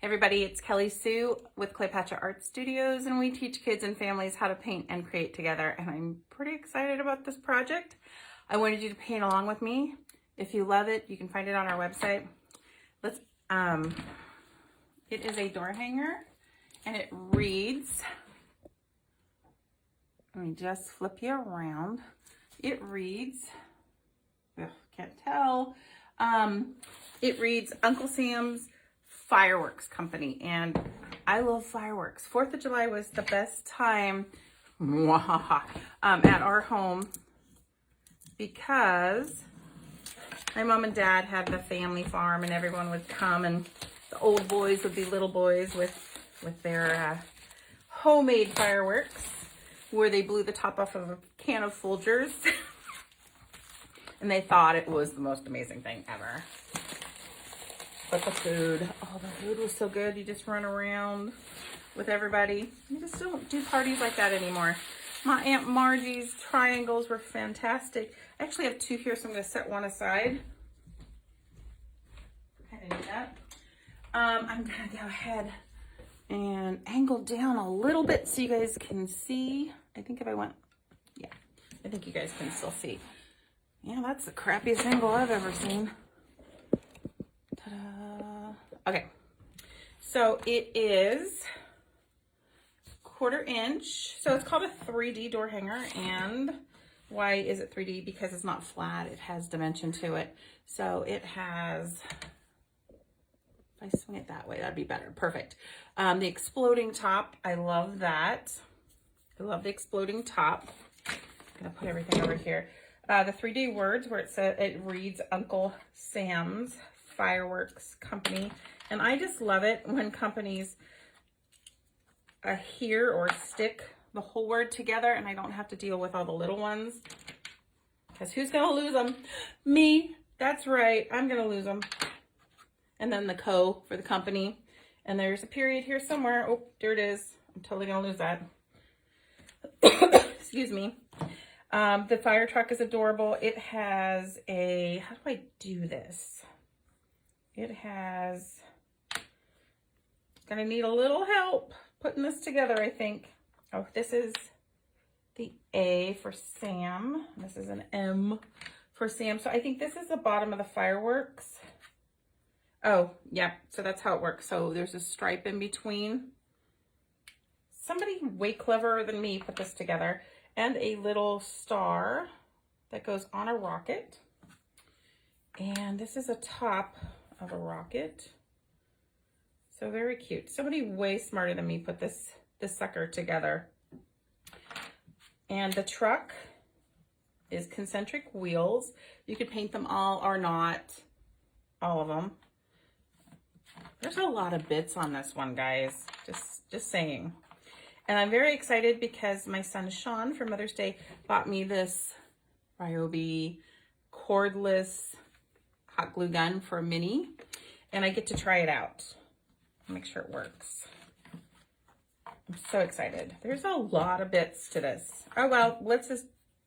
Hey everybody, it's Kelly Sue with Cleopatra Art Studios, and we teach kids and families how to paint and create together, and I'm pretty excited about this project. I wanted you to paint along with me. If you love it, you can find it on our website. It is a door hanger, and it reads, let me just flip you around. It reads, can't tell, it reads Uncle Sam's Fireworks Company, and I love fireworks. 4th of July was the best time at our home because my mom and dad had the family farm, and everyone would come, and the old boys would be little boys with their homemade fireworks, where they blew the top off of a can of Folgers, and they thought it was the most amazing thing ever. But the food, oh, the food was so good. You just run around with everybody. You just don't do parties like that anymore. My Aunt Margie's triangles were fantastic. I actually have two here, so I'm going to set one aside. Kind of do that. I'm going to go ahead and angle down a little bit so you guys can see. I think if I went, yeah, I think you guys can still see. Yeah, that's the crappiest angle I've ever seen. Okay, so it is 1/4 inch. So it's called a 3D door hanger. And why is it 3D? Because it's not flat. It has dimension to it. So it has, if I swing it that way, that'd be better. Perfect. The exploding top, I love that. I love the exploding top. I'm gonna put everything over here. The 3D words where it reads Uncle Sam's Fireworks Company. And I just love it when companies adhere or stick the whole word together, and I don't have to deal with all the little ones. Because who's going to lose them? Me. That's right. I'm going to lose them. And then the co for the company. And there's a period here somewhere. Oh, there it is. I'm totally going to lose that. Excuse me. The fire truck is adorable. It has a, how do I do this? It has, gonna need a little help putting this together, I think. Oh, this is the A for Sam. This is an M for Sam. So I think this is the bottom of the fireworks. Oh, yeah, so that's how it works. So there's a stripe in between. Somebody way cleverer than me put this together. And a little star that goes on a rocket. And this is a top of a rocket. So very cute. Somebody way smarter than me put this sucker together. And the truck is concentric wheels. You could paint them all or not, all of them. There's a lot of bits on this one, guys. Just saying. And I'm very excited because my son Sean for Mother's Day bought me this Ryobi cordless hot glue gun for a mini, and I get to try it out. Make sure it works. I'm so excited. There's a lot of bits to this. Oh well, let's just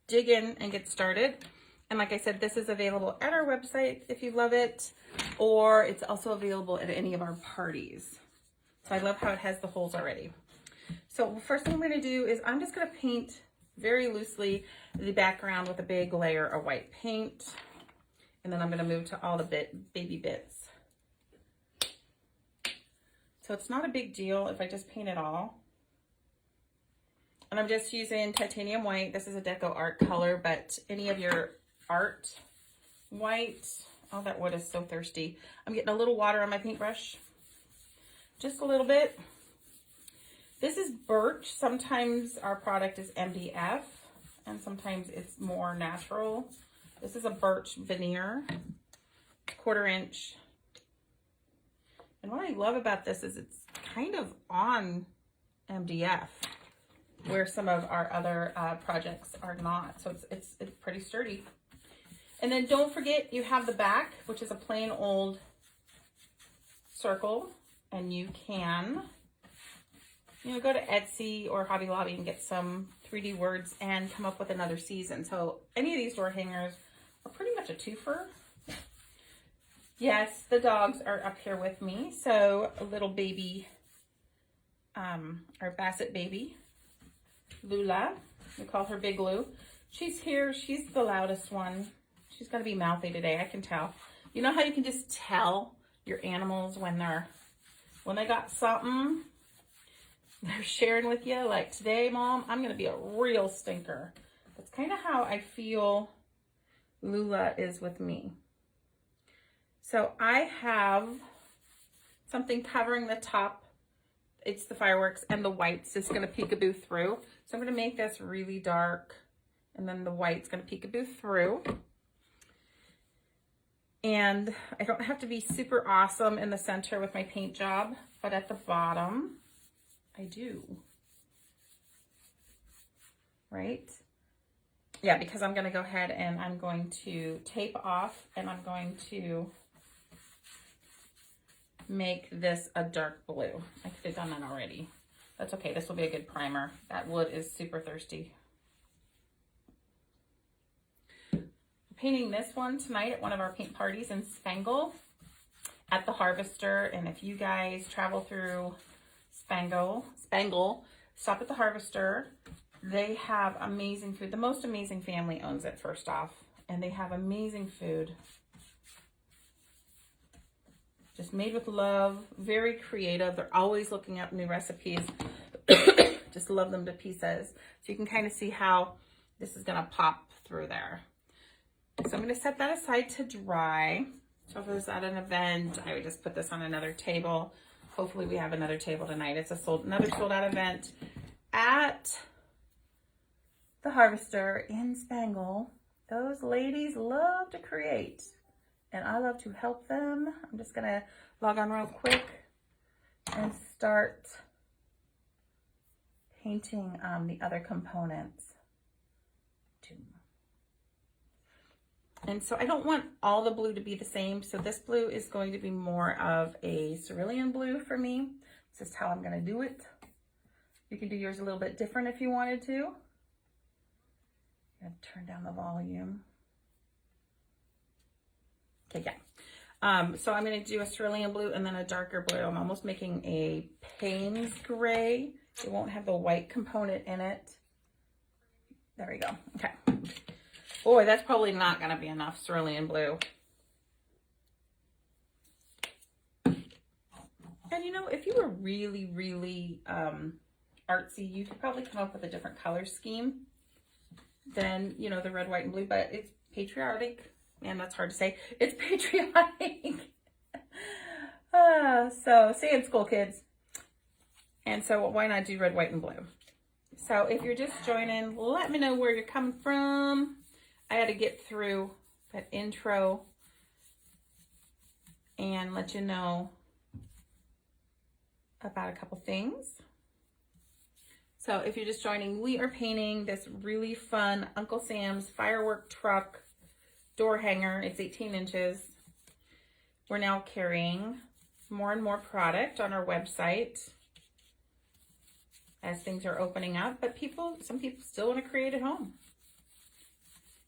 dig in and get started. And like I said, this is available at our website if you love it, or it's also available at any of our parties. So I love how it has the holes already. So first thing I'm going to do is I'm just going to paint very loosely the background with a big layer of white paint. And then I'm going to move to all the baby bits. So it's not a big deal if I just paint it all. And I'm just using titanium white. This is a Deco Art color, but any of your art white. Oh, that wood is so thirsty. I'm getting a little water on my paintbrush. Just a little bit. This is birch. Sometimes our product is MDF, and sometimes it's more natural. This is a birch veneer, 1/4 inch. And what I love about this is it's kind of on MDF, where some of our other projects are not. So it's pretty sturdy. And then don't forget you have the back, which is a plain old circle, and you can, go to Etsy or Hobby Lobby and get some 3D words and come up with another season. So any of these door hangers are pretty much a twofer. Yes, the dogs are up here with me. So a little baby, our Basset baby, Lula, we call her Big Lou. She's here. She's the loudest one. She's going to be mouthy today. I can tell. You know how you can just tell your animals when they got something they're sharing with you? Like today, Mom, I'm going to be a real stinker. That's kind of how I feel Lula is with me. So I have something covering the top. It's the fireworks, and the white's just going to peekaboo through. So I'm going to make this really dark, and then the white's going to peekaboo through. And I don't have to be super awesome in the center with my paint job, but at the bottom, I do. Right? Yeah, because I'm going to go ahead and I'm going to tape off, and I'm going to make this a dark blue. I could have done that already. That's okay. This will be a good primer. That wood is super thirsty. Painting this one tonight at one of our paint parties in Spangle at the Harvester. And if you guys travel through Spangle, stop at the Harvester. They have amazing food. The most amazing family owns it, first off. And they have amazing food. Just made with love, very creative. They're always looking up new recipes. Just love them to pieces. So you can kind of see how this is gonna pop through there. So I'm gonna set that aside to dry. So if it was at an event, I would just put this on another table. Hopefully we have another table tonight. It's another sold out event at the Harvester in Spangle. Those ladies love to create, and I love to help them. I'm just gonna log on real quick and start painting the other components too. And so I don't want all the blue to be the same. So this blue is going to be more of a cerulean blue for me. This is how I'm gonna do it. You can do yours a little bit different if you wanted to. You have to turn down the volume. Okay, yeah. So I'm going to do a cerulean blue and then a darker blue. I'm almost making a Payne's gray. It won't have the white component in it. There we go. Okay. Boy, that's probably not going to be enough cerulean blue. And you know, if you were really, really artsy, you could probably come up with a different color scheme than, you know, the red, white, and blue, but it's patriotic. Man, that's hard to say. It's patriotic. So, stay in school, kids. And so, why not do red, white, and blue? So, if you're just joining, let me know where you're coming from. I had to get through that intro and let you know about a couple things. So, if you're just joining, we are painting this really fun Uncle Sam's firework truck door hanger. It's 18 inches. We're now carrying more and more product on our website as things are opening up, but some people still want to create at home.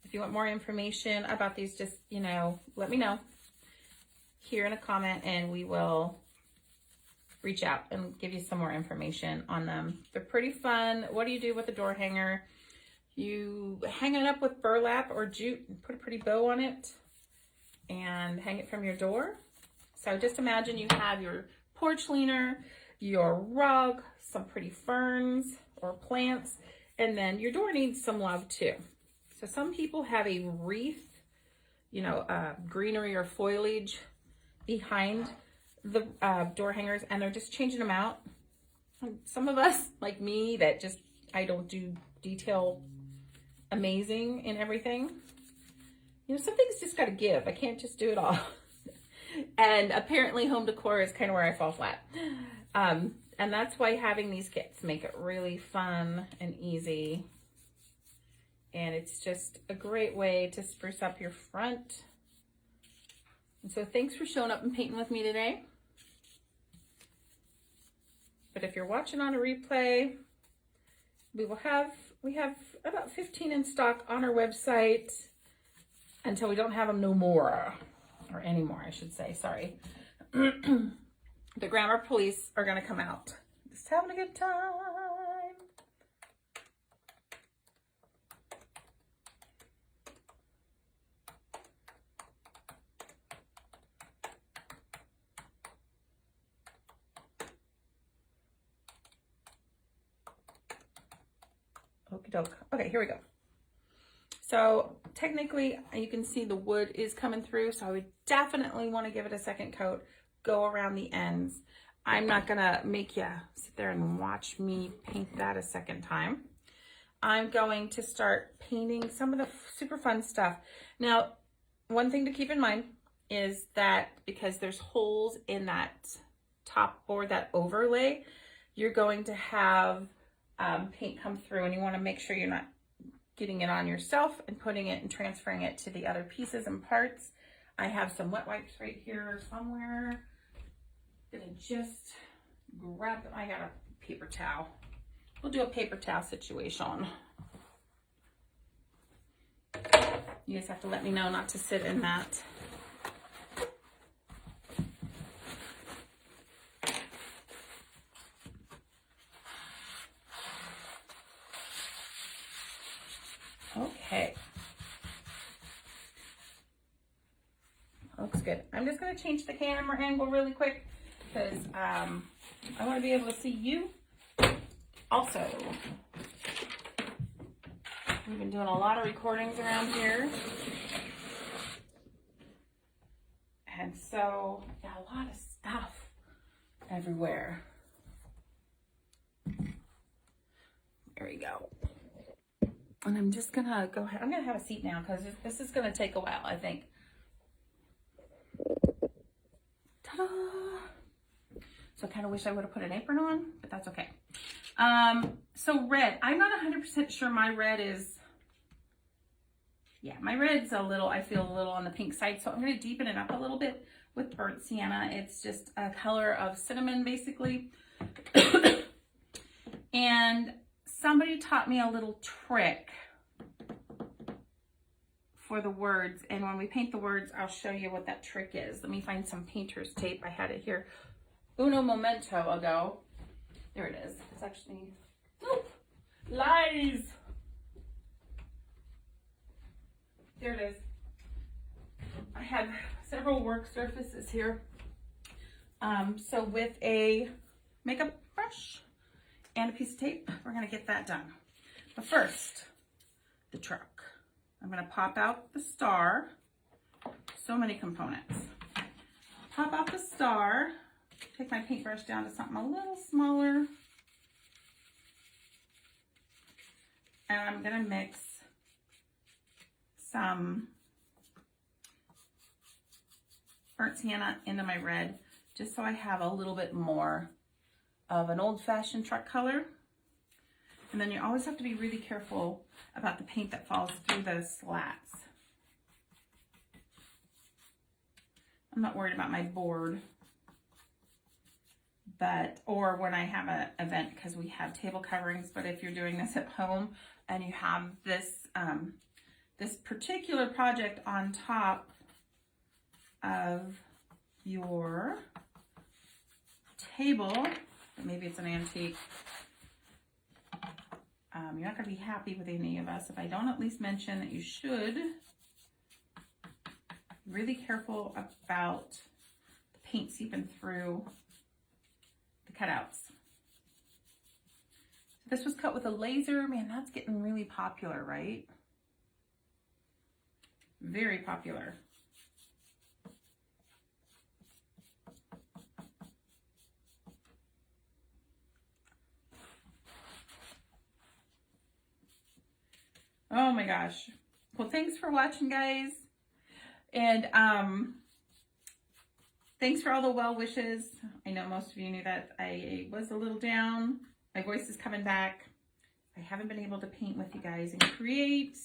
If you want more information about these, just, you know, let me know here in a comment and we will reach out and give you some more information on them. They're pretty fun. What do you do with a door hanger? You hang it up with burlap or jute and put a pretty bow on it and hang it from your door. So just imagine you have your porch leaner, your rug, some pretty ferns or plants, and then your door needs some love too. So some people have a wreath, you know, greenery or foliage behind the door hangers, and they're just changing them out. And some of us, like me, that just, I don't do detail amazing in everything. You know, some things just got to give. I can't just do it all. And apparently home decor is kind of where I fall flat. And that's why having these kits make it really fun and easy. And it's just a great way to spruce up your front. And so thanks for showing up and painting with me today. But if you're watching on a replay, we have about 15 in stock on our website until we don't have them no more. or anymore, I should say, sorry. The grammar police are gonna come out. Just having a good time. Okie doke. Okay, here we go. So technically you can see the wood is coming through, so I would definitely want to give it a second coat, go around the ends. I'm not gonna make you sit there and watch me paint that a second time. I'm going to start painting some of the super fun stuff. Now, one thing to keep in mind is that because there's holes in that top board, that overlay, you're going to have paint come through, and you want to make sure you're not getting it on yourself and putting it and transferring it to the other pieces and parts. I have some wet wipes right here somewhere. Gonna just grab them. I got a paper towel. We'll do a paper towel situation. You just have to let me know not to sit in that. Okay. Looks good. I'm just going to change the camera angle really quick because I want to be able to see you. Also, we've been doing a lot of recordings around here. And so, got a lot of stuff everywhere. There we go. And I'm just gonna go ahead. I'm gonna have a seat now because this is gonna take a while, I think. Ta-da! So I kind of wish I would have put an apron on, but that's okay. So red. I'm not 100% sure my red is. Yeah, my red's a little. I feel a little on the pink side, so I'm gonna deepen it up a little bit with burnt sienna. It's just a color of cinnamon, basically. And somebody taught me a little trick for the words, and when we paint the words, I'll show you what that trick is. Let me find some painter's tape. I had it here uno momento ago. There it is. It's actually, nope, lies. There it is. I have several work surfaces here. So with a makeup brush and a piece of tape, we're gonna get that done. But first, the truck. I'm gonna pop out the star. So many components. Pop out the star. Take my paintbrush down to something a little smaller. And I'm gonna mix some burnt sienna into my red, just so I have a little bit more of an old-fashioned truck color. And then you always have to be really careful about the paint that falls through those slats. I'm not worried about my board, or when I have an event, because we have table coverings, but if you're doing this at home and you have this, this particular project on top of your table, maybe it's an antique, you're not going to be happy with any of us if I don't at least mention that you should be really careful about the paint seeping through the cutouts. This was cut with a laser. Man, that's getting really popular, right? Very popular. Oh my gosh. Well, thanks for watching, guys. And thanks for all the well wishes. I know most of you knew that I was a little down. My voice is coming back. I haven't been able to paint with you guys and create.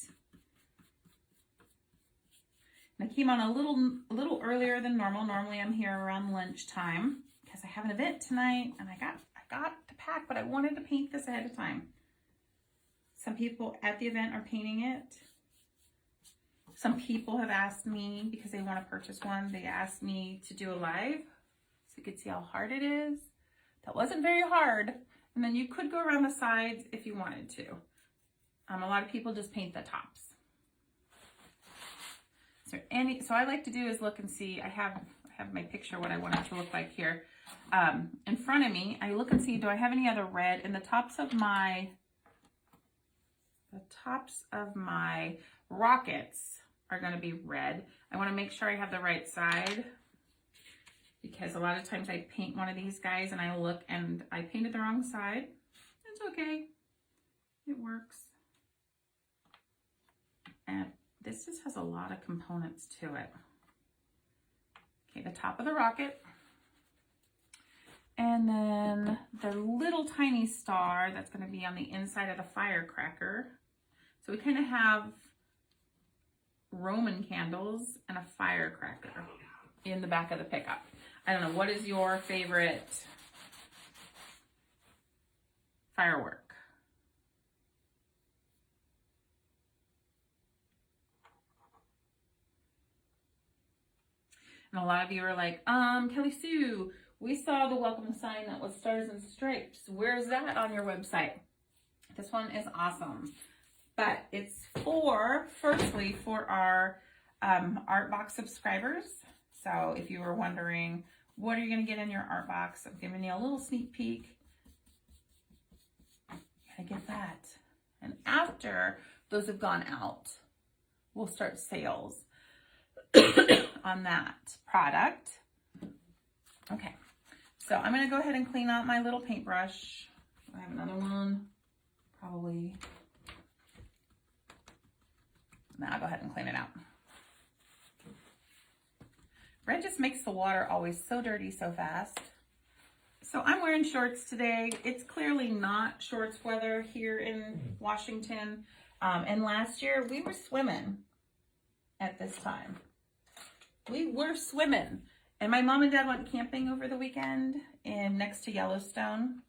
And I came on a little earlier than normal. Normally I'm here around lunchtime because I have an event tonight and I got to pack, but I wanted to paint this ahead of time. Some people at the event are painting it. Some people have asked me, because they want to purchase one, they asked me to do a live so you could see how hard it is. That wasn't very hard. And then you could go around the sides if you wanted to. A lot of people just paint the tops. So I like to do is look and see. I have my picture, what I want it to look like here. In front of me, I look and see, do I have any other red? And the tops of my rockets are going to be red. I want to make sure I have the right side, because a lot of times I paint one of these guys and I look and I painted the wrong side. It's okay. It works. And this just has a lot of components to it. Okay, the top of the rocket. And then the little tiny star that's going to be on the inside of the firecracker. So we kind of have Roman candles and a firecracker in the back of the pickup. I don't know, what is your favorite firework? And a lot of you are like, Kelly Sue, we saw the welcome sign that was stars and stripes. Where's that on your website? This one is awesome. But it's firstly for our Art Box subscribers. So if you were wondering, what are you going to get in your Art Box? I'm giving you a little sneak peek. You're going to get that. And after those have gone out, we'll start sales on that product. Okay, so I'm going to go ahead and clean out my little paintbrush. I have another one, probably. Now I'll go ahead and clean it out. Red just makes the water always so dirty so fast. So I'm wearing shorts today. It's clearly not shorts weather here in Washington. And last year we were swimming at this time. We were swimming. And my mom and dad went camping over the weekend next to Yellowstone,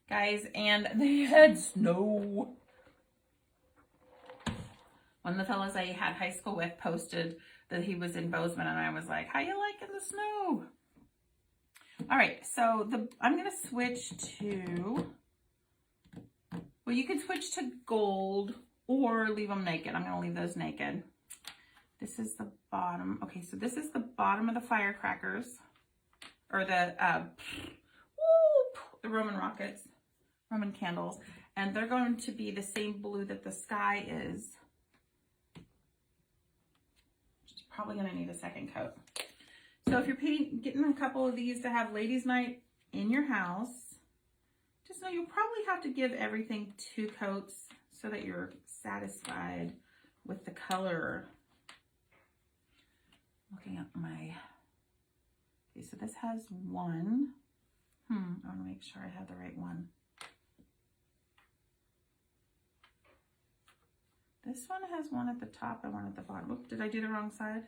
guys, and they had snow. One of the fellas I had high school with posted that he was in Bozeman, and I was like, how you liking the snow? All right, so I'm going to switch to, well, you can switch to gold or leave them naked. I'm going to leave those naked. This is the bottom. Okay, so this is the bottom of the firecrackers, or the Roman rockets, Roman candles, and they're going to be the same blue that the sky is. Probably going to need a second coat. So if you're getting a couple of these to have ladies' night in your house, just know you'll probably have to give everything 2 coats so that you're satisfied with the color. Looking at my, okay, so this has 1. I want to make sure I have the right one. This one has 1 at the top and 1 at the bottom. Oops, did I do the wrong side?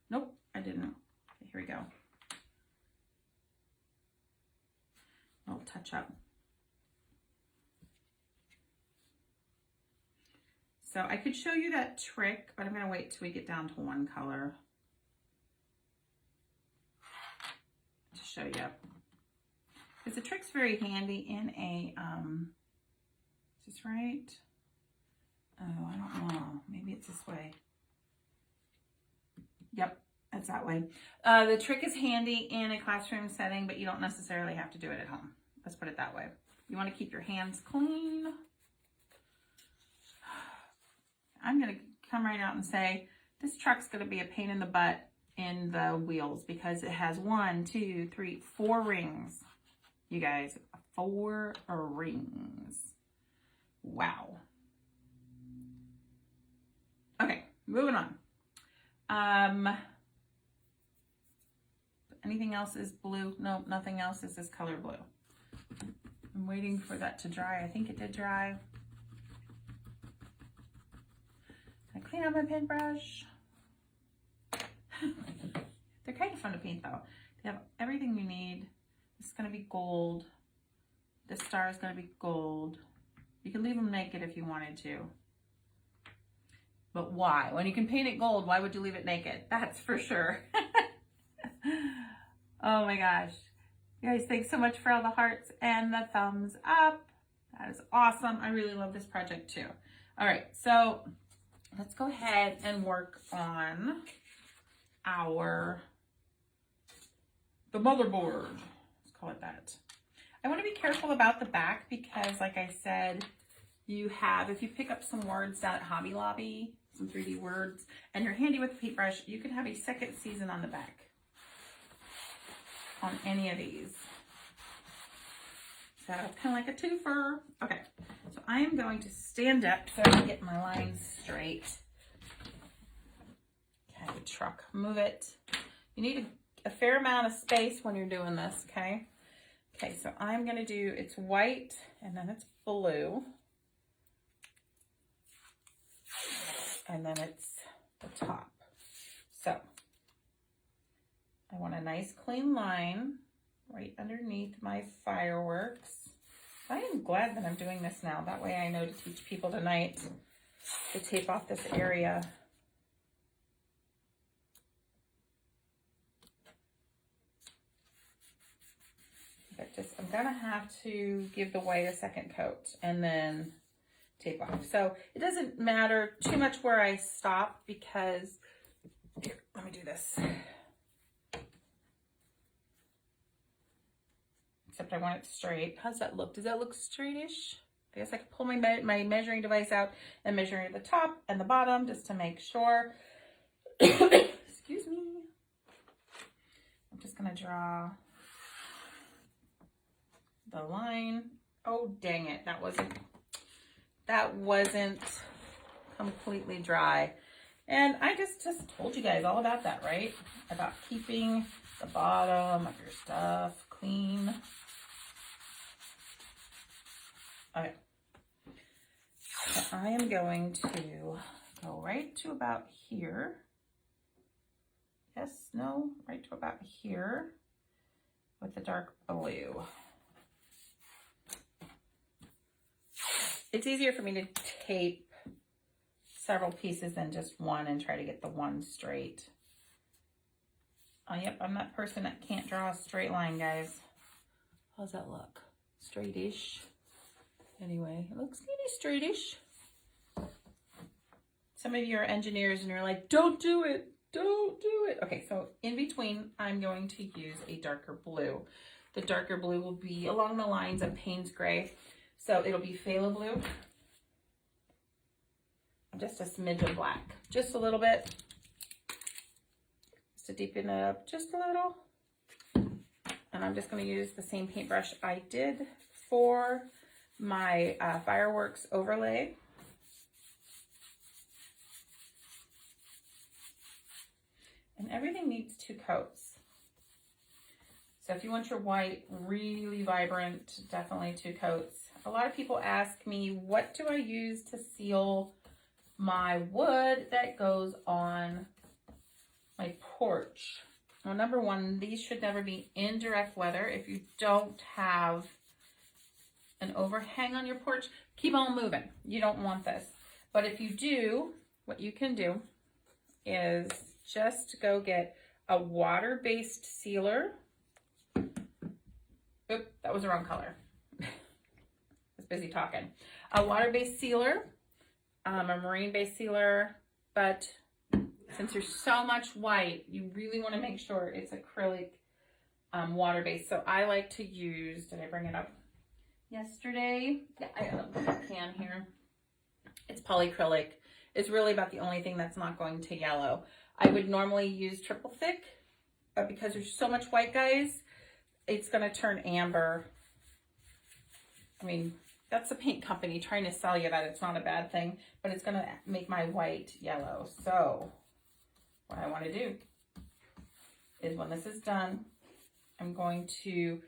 Nope, I didn't. Okay, here we go. I'll touch up. So I could show you that trick, but I'm going to wait till we get down to 1 color to show you. Because the trick's very handy in a, is this right? Oh, I don't know. Maybe it's this way. Yep, that's that way. The trick is handy in a classroom setting, but you don't necessarily have to do it at home. Let's put it that way. You want to keep your hands clean. I'm going to come right out and say, this truck's going to be a pain in the butt in the wheels because it has 1, 2, 3, 4 rings. You guys, 4 rings. Wow. Okay, moving on. Anything else is blue? No, nothing else is this color blue. I'm waiting for that to dry. I think it did dry. I clean out my paintbrush. They're kind of fun to paint though. They have everything you need. This is going to be gold. This star is going to be gold. You can leave them naked if you wanted to. But why? When you can paint it gold, why would you leave it naked? That's for sure. Oh my gosh. You guys, thanks so much for all the hearts and the thumbs up. That is awesome. I really love this project too. All right, so let's go ahead and work on the motherboard. Let's call it that. I want to be careful about the back because, like I said, if you pick up some words down at Hobby Lobby, some 3D words, and you're handy with a paintbrush, you can have a second season on the back on any of these. So kind of like a twofer. Okay, so I am going to stand up so I can get my lines straight. Okay, truck, move it. You need a fair amount of space when you're doing this, okay? Okay, so I'm gonna do, it's white and then it's blue. And then it's the top. So I want a nice clean line right underneath my fireworks. I am glad that I'm doing this now. That way I know to teach people tonight to tape off this area. But I'm gonna have to give the white a second coat and then tape off. So it doesn't matter too much where I stop because, here, let me do this. Except I want it straight. How's that look? Does that look straightish? I guess I could pull my measuring device out and measure the top and the bottom just to make sure. Excuse me. I'm just gonna draw the line. Oh, dang it. That wasn't completely dry. And I just told you guys all about that, right? About keeping the bottom of your stuff clean. Okay. So I am going to go right to about here. Yes, no, right to about here with the dark blue. It's easier for me to tape several pieces than just one and try to get the one straight. Oh, yep, I'm that person that can't draw a straight line, guys. How's that look? Straightish. Anyway, it looks neatly straightish. Some of you are engineers and you're like, don't do it. Don't do it. Okay, so in between, I'm going to use a darker blue. The darker blue will be along the lines of Payne's Gray. So it'll be phthalo blue. Just a smidge of black. Just a little bit. Just to deepen it up just a little. And I'm just going to use the same paintbrush I did for my fireworks overlay. And everything needs 2 coats. So if you want your white really vibrant, definitely 2 coats. A lot of people ask me, what do I use to seal my wood that goes on my porch? Well, number one, these should never be in direct weather. If you don't have an overhang on your porch, keep on moving. You don't want this. But if you do, what you can do is just go get a water-based sealer. Oop, that was the wrong color. I was busy talking. A water-based sealer, a marine-based sealer, but since there's so much white, you really want to make sure it's acrylic water-based. So I like to use, did I bring it up yesterday? Yeah, I got a can here. It's polyacrylic. It's really about the only thing that's not going to yellow. I would normally use triple thick, but because there's so much white, guys, it's going to turn amber. I mean, that's the paint company trying to sell you that it's not a bad thing, but it's going to make my white yellow. So what I want to do is when this is done, I'm going to,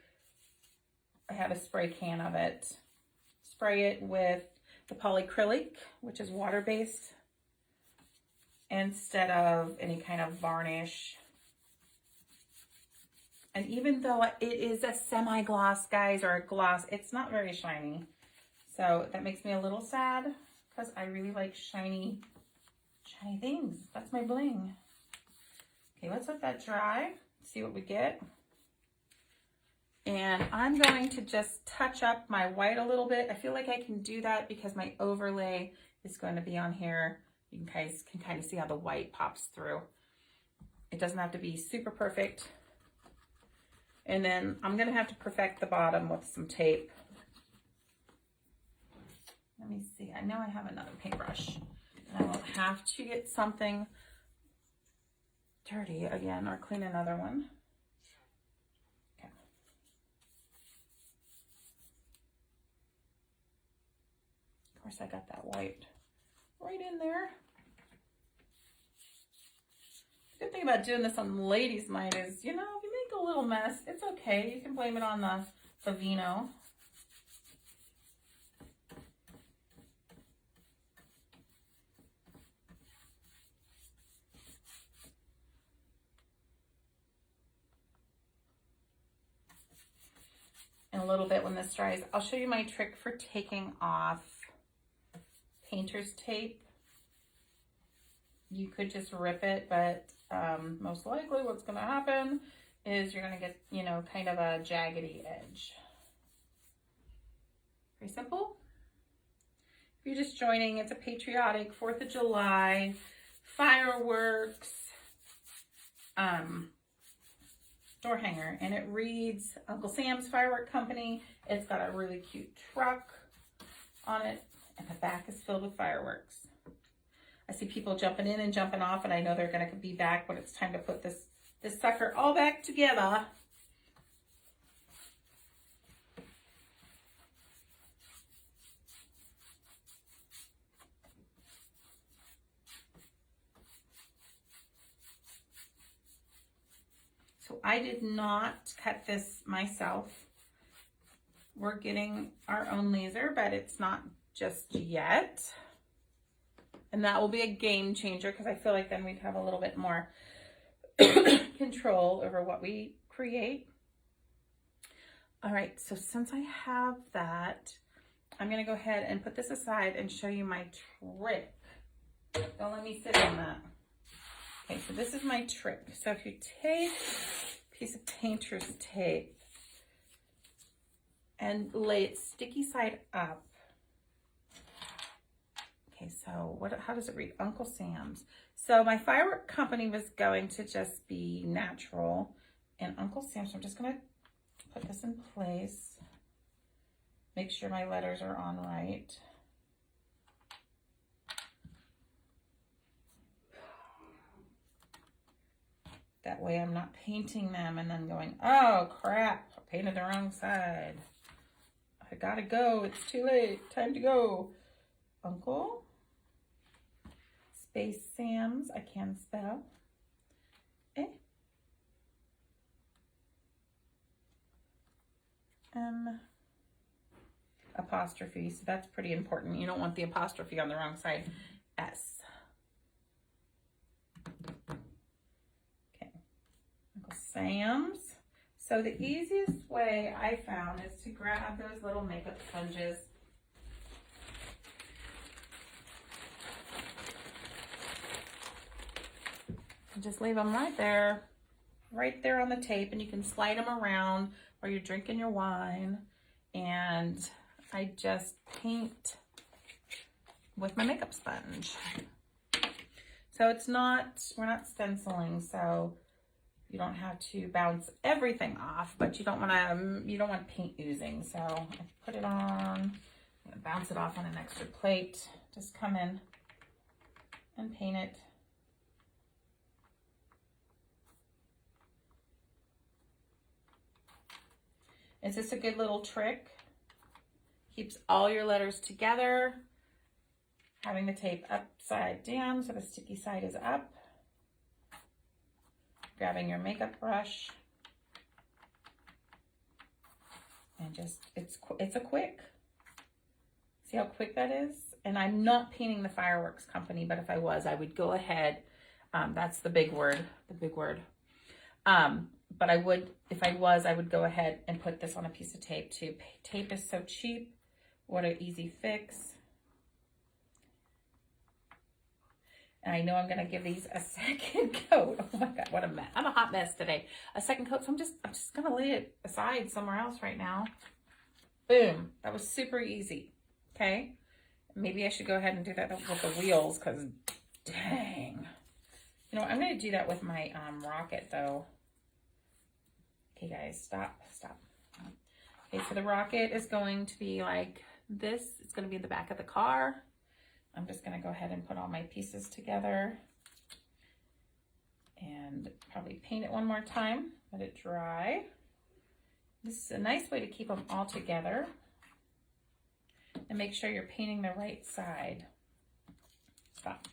I have a spray can of it, spray it with the polyacrylic, which is water-based, instead of any kind of varnish. And even though it is a semi-gloss, guys, or a gloss, it's not very shiny. So that makes me a little sad because I really like shiny shiny things. That's my bling. Okay, let's let that dry, see what we get. And I'm going to just touch up my white a little bit. I feel like I can do that because my overlay is going to be on here. You guys can kind of see how the white pops through. It doesn't have to be super perfect. And then I'm gonna have to perfect the bottom with some tape. Let me see, I know I have another paintbrush. And I will have to get something dirty again or clean another one. Okay. Of course I got that white right in there. The good thing about doing this on ladies' night is, you know, if you make a little mess, it's okay. You can blame it on the vino. In a little bit when this dries, I'll show you my trick for taking off painter's tape. You could just rip it, but most likely what's going to happen is you're going to get, you know, kind of a jaggedy edge. Very simple. If you're just joining, it's a patriotic 4th of July fireworks door hanger, and it reads Uncle Sam's Firework Company. It's got a really cute truck on it, and the back is filled with fireworks. I see people jumping in and jumping off, and I know they're going to be back when it's time to put this sucker all back together. So I did not cut this myself. We're getting our own laser, but it's not just yet. And that will be a game changer because I feel like then we'd have a little bit more control over what we create. All right, so since I have that, I'm gonna go ahead and put this aside and show you my trick. Don't let me sit on that. Okay, so this is my trick. So if you take a piece of painter's tape and lay it sticky side up. Okay, so how does it read? Uncle Sam's. So my firework company was going to just be natural and Uncle Sam's. So I'm just gonna put this in place. Make sure my letters are on right. That way I'm not painting them and then going, oh crap, I painted the wrong side. I gotta go, it's too late, time to go. Uncle, space Sam's, I can spell. Apostrophe, so that's pretty important. You don't want the apostrophe on the wrong side. S. Okay, Uncle Sam's. So the easiest way I found is to grab those little makeup sponges. And just leave them right there on the tape, and you can slide them around while you're drinking your wine. And I just paint with my makeup sponge. So it's not, we're not stenciling, so you don't have to bounce everything off, but you don't want paint oozing. So I put it on, I'm gonna bounce it off on an extra plate. Just come in and paint it. Is this a good little trick? Keeps all your letters together. Having the tape upside down so the sticky side is up. Grabbing your makeup brush. And just, it's a quick. See how quick that is? And I'm not painting the fireworks company, but if I was, I would go ahead. That's the big word, but I would, if I was, I would go ahead and put this on a piece of tape too. Tape is so cheap. What an easy fix. And I know I'm going to give these a second coat. Oh my God, what a mess. I'm a hot mess today. A second coat. So I'm just going to lay it aside somewhere else right now. Boom. That was super easy. Okay. Maybe I should go ahead and do that with the wheels because dang. You know, I'm going to do that with my rocket though. Okay guys, stop. Okay, so the rocket is going to be like this. It's going to be in the back of the car. I'm just going to go ahead and put all my pieces together and probably paint it one more time, let it dry. This is a nice way to keep them all together and make sure you're painting the right side. Stop.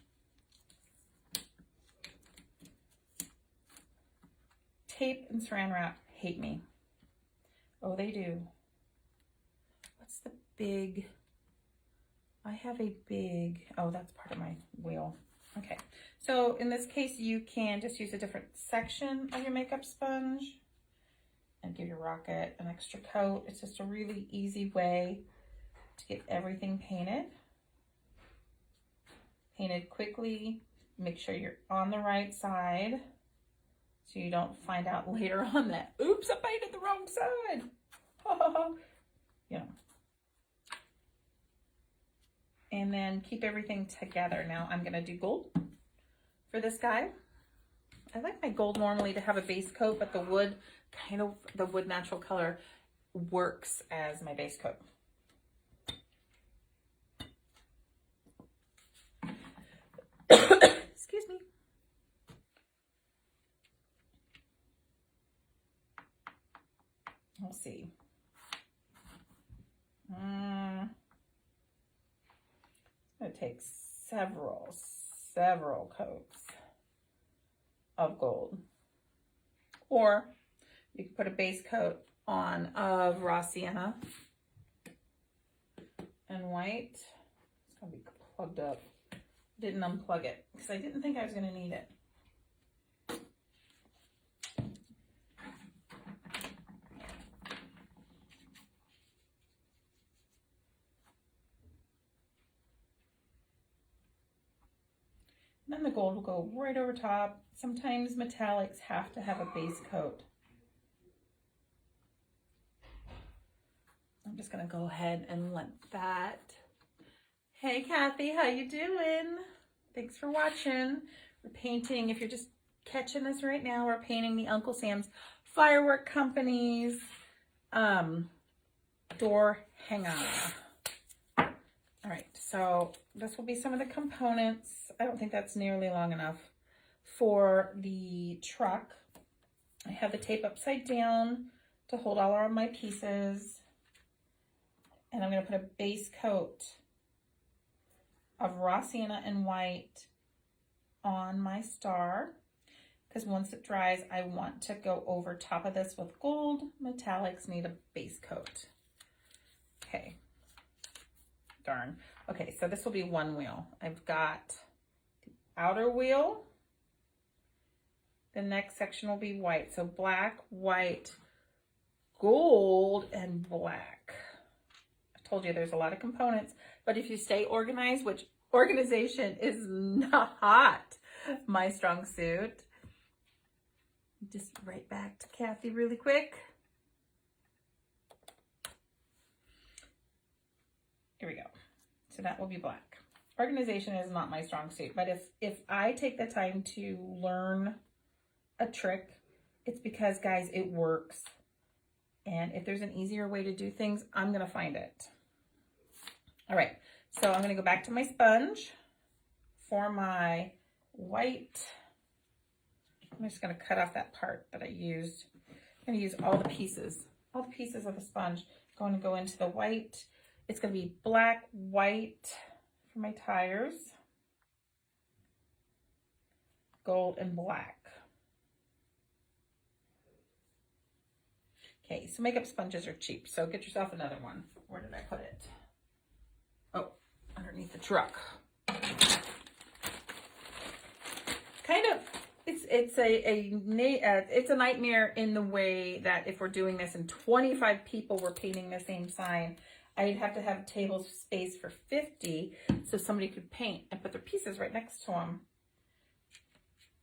Tape and saran wrap hate me. Oh, they do. What's the big... I have a big, oh, that's part of my wheel. Okay, so in this case, you can just use a different section of your makeup sponge and give your rocket an extra coat. It's just a really easy way to get everything painted. Painted quickly, make sure you're on the right side so you don't find out later on that, oops, I painted the wrong side. You know. And then keep everything together. Now I'm gonna do gold for this guy. I like my gold normally to have a base coat, but the wood natural color works as my base coat. Excuse me. Let's see. It takes several coats of gold. Or you can put a base coat on of raw sienna and white. It's gonna be plugged up. Didn't unplug it because I didn't think I was gonna need it. Then the gold will go right over top. Sometimes metallics have to have a base coat. I'm just gonna go ahead and let that. Hey Kathy, how you doing? Thanks for watching. We're painting, if you're just catching us right now, we're painting the Uncle Sam's Firework Company's door hanger. All right, so this will be some of the components. I don't think that's nearly long enough for the truck. I have the tape upside down to hold all of my pieces. And I'm gonna put a base coat of raw sienna and white on my star. Because once it dries, I want to go over top of this with gold. Metallics need a base coat. Okay. Darn. Okay, so this will be one wheel. I've got the outer wheel. The next section will be white. So black, white, gold, and black. I told you there's a lot of components, but if you stay organized, which organization is not my strong suit. Just right back to Kathy really quick. Here we go. So that will be black. Organization is not my strong suit, but if I take the time to learn a trick, it's because, guys, it works. And if there's an easier way to do things, I'm going to find it. All right. So I'm going to go back to my sponge for my white. I'm just going to cut off that part that I used. I'm going to use all the pieces of the sponge. Going to go into the white. It's going to be black, white for my tires, gold, and black. Okay, so makeup sponges are cheap, so get yourself another one. Where did I put it? Oh, underneath the truck. Kind of, it's a nightmare in the way that if we're doing this and 25 people were painting the same sign, I'd have to have table space for 50 so somebody could paint and put their pieces right next to them.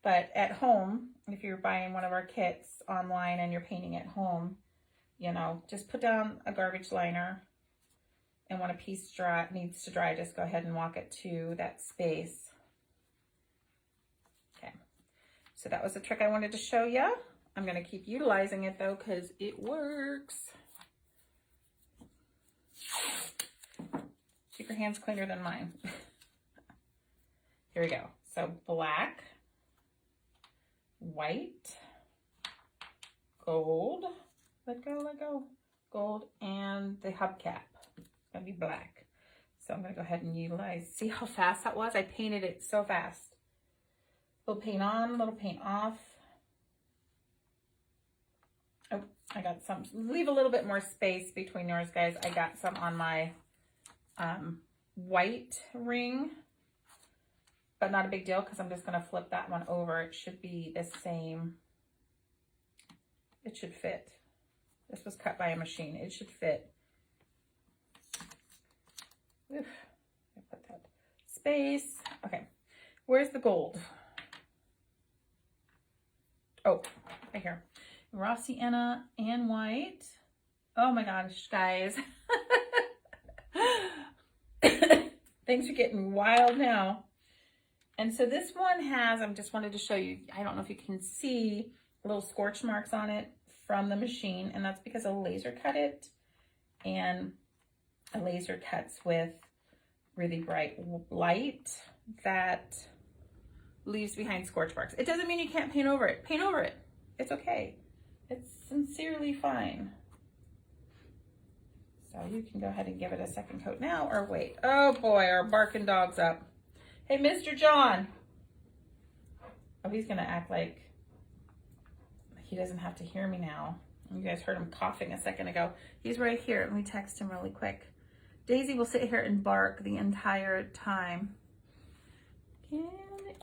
But at home, if you're buying one of our kits online and you're painting at home, you know, just put down a garbage liner, and when a piece needs to dry, just go ahead and walk it to that space. Okay, so that was the trick I wanted to show you. I'm going to keep utilizing it though, because it works. Keep your hands cleaner than mine. Here we go. So black, white, gold, let go, gold, and the hubcap. It's gonna be black. So I'm gonna go ahead and utilize, see how fast that was? I painted it so fast. Little paint on, little paint off. Oh, I got some, leave a little bit more space between yours, guys. I got some on my white ring, but not a big deal because I'm just going to flip that one over. It should be the same. It should fit. This was cut by a machine. It should fit. Oof. I put that space. Okay. Where's the gold? Oh, right here. Raw sienna and white. Oh my gosh, guys. Things are getting wild now. And so this one has, I just wanted to show you, I don't know if you can see little scorch marks on it from the machine, and that's because a laser cut it, and a laser cuts with really bright light that leaves behind scorch marks. It doesn't mean you can't paint over it. Paint over it. It's okay. It's sincerely fine. So you can go ahead and give it a second coat now, or wait. Oh boy, our barking dog's up. Hey, Mr. John. Oh, he's gonna act like he doesn't have to hear me now. You guys heard him coughing a second ago. He's right here. Let me text him really quick. Daisy will sit here and bark the entire time. Can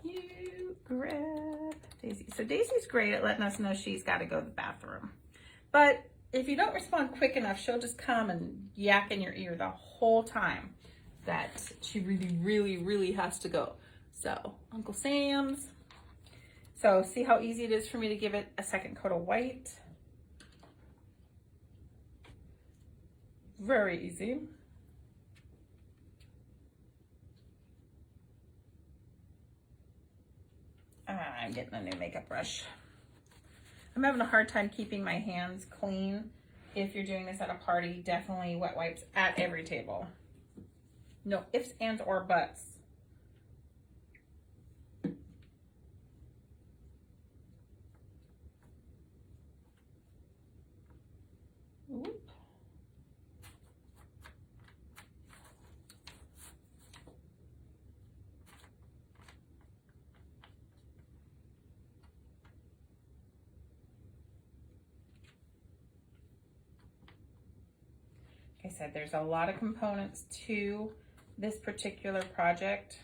you grab Daisy? So Daisy's great at letting us know she's got to go to the bathroom. But if you don't respond quick enough, she'll just come and yak in your ear the whole time that she really has to go. So Uncle Sam's. So see how easy it is for me to give it a second coat of white. Very easy. I'm getting a new makeup brush. I'm having a hard time keeping my hands clean. If you're doing this at a party, definitely wet wipes at every table. No ifs, ands, or buts. Oop. Like I said, there's a lot of components to this particular project.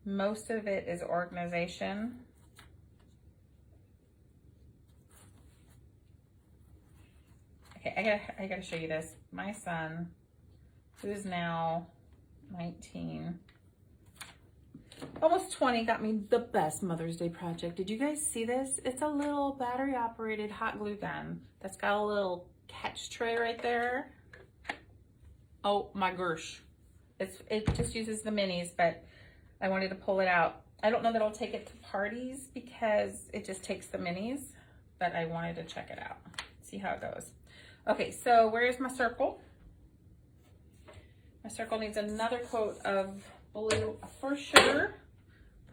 Most of it is organization. Okay, I gotta show you this. My son, who is now 19, almost 20, got me the best Mother's Day project. Did you guys see this? It's a little battery operated hot glue gun that's got a little catch tray right there. Oh my gosh. It just uses the minis, but I wanted to pull it out. I don't know that I'll take it to parties because it just takes the minis, but I wanted to check it out, see how it goes. Okay, so where's my circle? My circle needs another coat of blue for sure.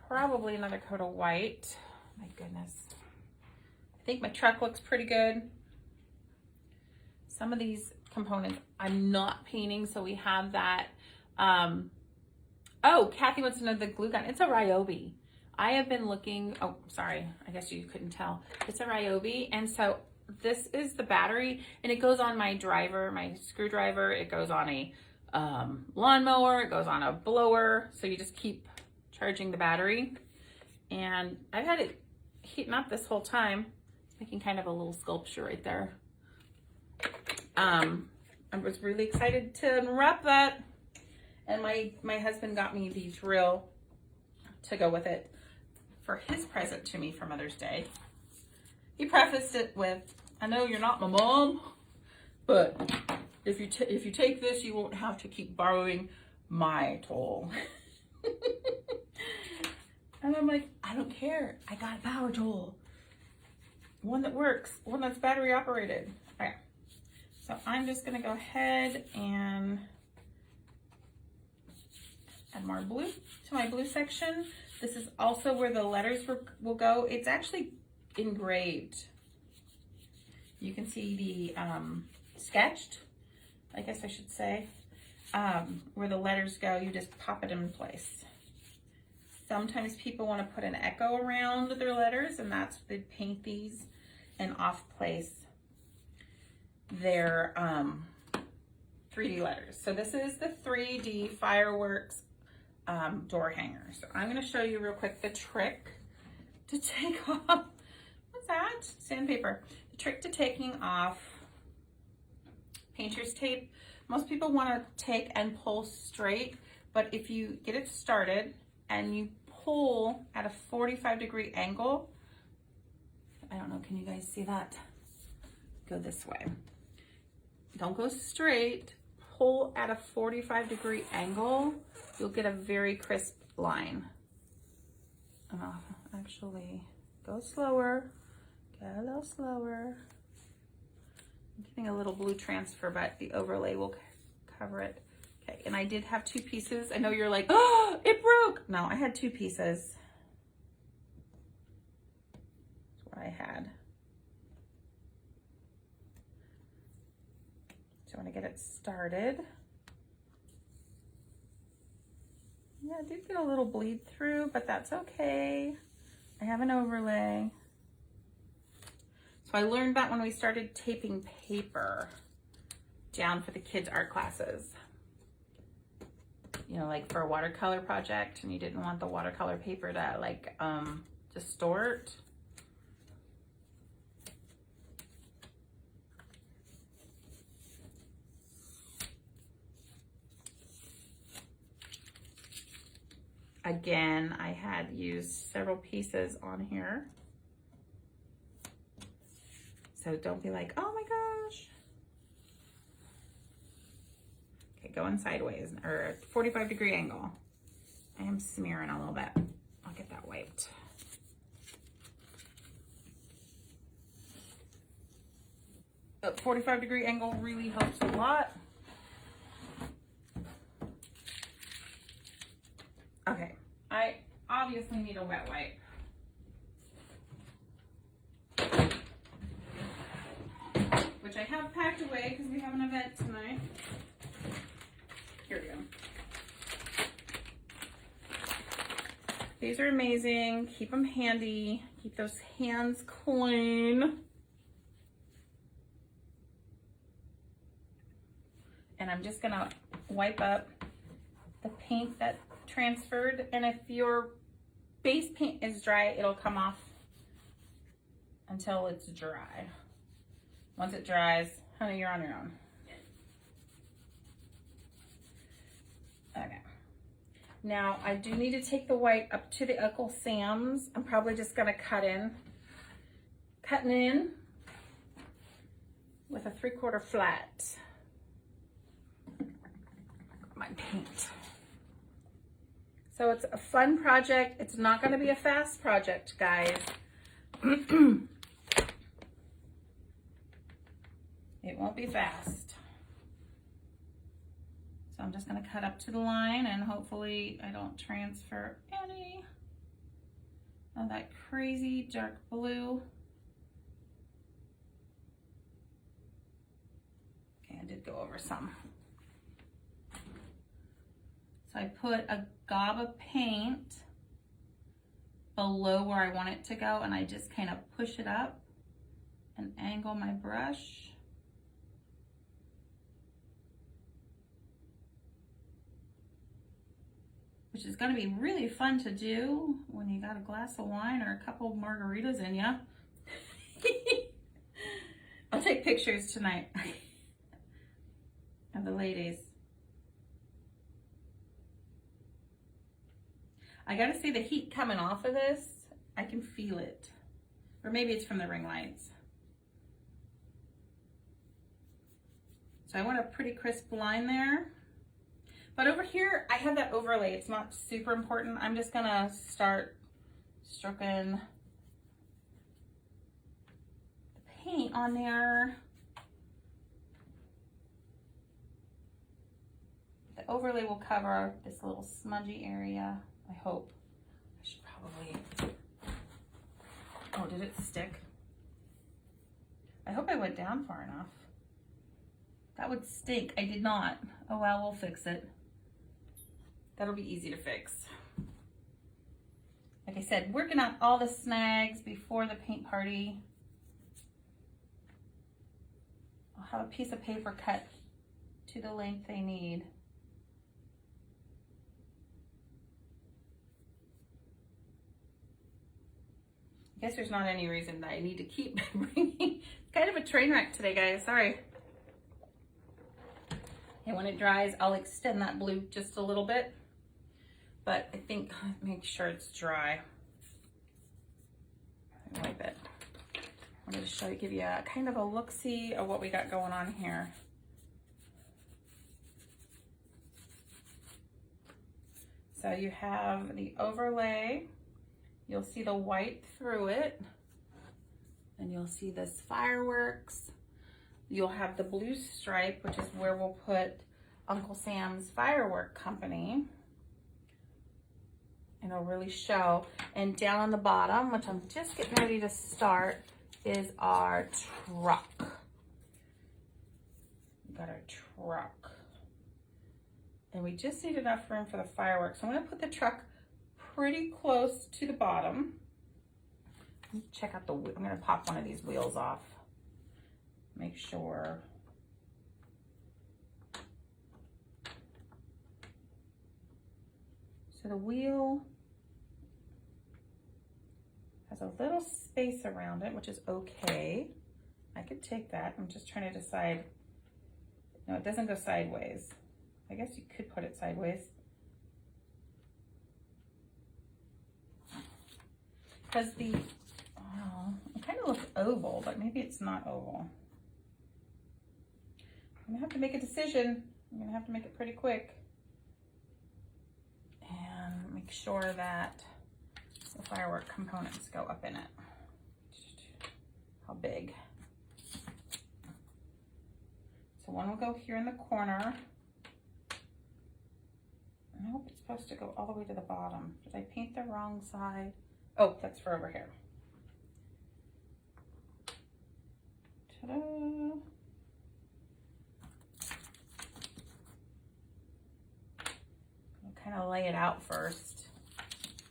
Probably another coat of white. My goodness. I think my truck looks pretty good. Some of these components I'm not painting, so we have that. Oh, Kathy wants to know the glue gun. It's a Ryobi. I have been looking, oh, sorry, I guess you couldn't tell. It's a Ryobi, and so this is the battery, and it goes on my driver, my screwdriver. It goes on a lawnmower. It goes on a blower, so you just keep charging the battery. And I've had it heating up this whole time. It's making kind of a little sculpture right there. I was really excited to unwrap that, and my husband got me the drill to go with it for his present to me for Mother's Day. He prefaced it with, "I know you're not my mom, but if you take this, you won't have to keep borrowing my tool." And I'm like, I don't care. I got a power tool. One that works, one that's battery operated. Okay. So I'm just gonna go ahead and add more blue to my blue section. This is also where the letters will go. It's actually engraved. You can see the sketched, I guess I should say, where the letters go. You just pop it in place. Sometimes people want to put an echo around their letters, and that's, they paint these and off place their 3D letters. So this is the 3D fireworks door hanger. So I'm going to show you real quick the trick to take off, what's that? Sandpaper. The trick to taking off painter's tape. Most people want to take and pull straight, but if you get it started and you pull at a 45-degree angle, I don't know, can you guys see that? Go this way. Don't go straight, pull at a 45-degree angle. You'll get a very crisp line. Actually, go slower, go a little slower. I'm getting a little blue transfer, but the overlay will cover it. Okay, and I did have 2 pieces. I know you're like, oh, it broke. No, I had 2 pieces. That's what I had. So I want to get it started. Yeah, I did get a little bleed through, but that's okay. I have an overlay. So I learned that when we started taping paper down for the kids' art classes. You know, like for a watercolor project, and you didn't want the watercolor paper to like distort. Again, I had used several pieces on here. So don't be like, oh my gosh. Okay, going sideways, or 45-degree angle. I am smearing a little bit. I'll get that wiped. A 45-degree angle really helps a lot. Okay, I obviously need a wet wipe. Which I have packed away because we have an event tonight. Here we go. These are amazing. Keep them handy. Keep those hands clean. And I'm just gonna wipe up the paint that transferred. And if your base paint is dry, it'll come off until it's dry. Once it dries, honey, you're on your own. Okay. Now, I do need to take the white up to the Uncle Sam's. I'm probably just gonna cutting in with a 3/4 flat. My paint. So it's a fun project. It's not gonna be a fast project, guys. It won't be fast. So I'm just gonna cut up to the line, and hopefully I don't transfer any of that crazy dark blue. Okay, I did go over some. So I put a gob of paint below where I want it to go, and I just kind of push it up and angle my brush. Which is gonna be really fun to do when you got a glass of wine or a couple of margaritas in ya. I'll take pictures tonight of the ladies. I gotta see the heat coming off of this I can feel it. Or maybe it's from the ring lights. So I want a pretty crisp line there. But over here, I have that overlay. It's not super important. I'm just gonna start stroking the paint on there. The overlay will cover this little smudgy area, I hope. I should probably, oh, did it stick? I hope I went down far enough. That would stink. I did not. Oh well, we'll fix it. That'll be easy to fix. Like I said, working out all the snags before the paint party. I'll have a piece of paper cut to the length they need. I guess there's not any reason that I need to keep bringing. It's kind of a train wreck today, guys. Sorry. And when it dries, I'll extend that blue just a little bit. But I think, make sure it's dry. Wipe it. I'm going to show you, give you a kind of a look-see of what we got going on here. So you have the overlay. You'll see the white through it. And you'll see this fireworks. You'll have the blue stripe, which is where we'll put Uncle Sam's Firework Company. And it'll really show. And down on the bottom, which I'm just getting ready to start, is our truck. We got our truck. And we just need enough room for the fireworks. So I'm gonna put the truck pretty close to the bottom. Check out the, I'm gonna pop one of these wheels off. Make sure. So the wheel has a little space around it, which is okay. I could take that. I'm just trying to decide. No, it doesn't go sideways. I guess you could put it sideways. Because the, oh, it kind of looks oval, but maybe it's not oval. I'm gonna have to make a decision. I'm gonna have to make it pretty quick. And make sure that the firework components go up in it. How big? So one will go here in the corner. I hope it's supposed to go all the way to the bottom. Did I paint the wrong side? Oh, that's for over here. Ta-da! I'll kind of lay it out first.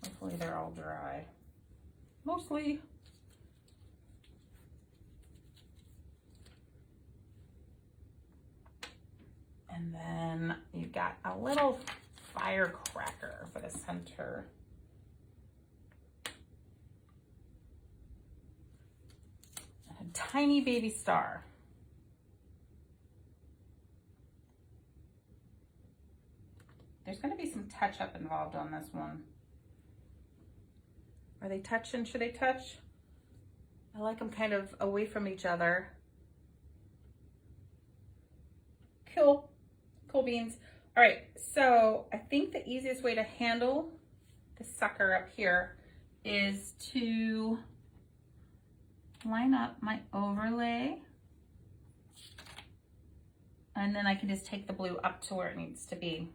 Hopefully they're all dry. Mostly. And then you've got a little firecracker for the center. And a tiny baby star. There's going to be some touch-up involved on this one. Are they touching? Should they touch? I like them kind of away from each other. Cool. Cool beans. All right, so I think the easiest way to handle the sucker up here is to line up my overlay. And then I can just take the blue up to where it needs to be.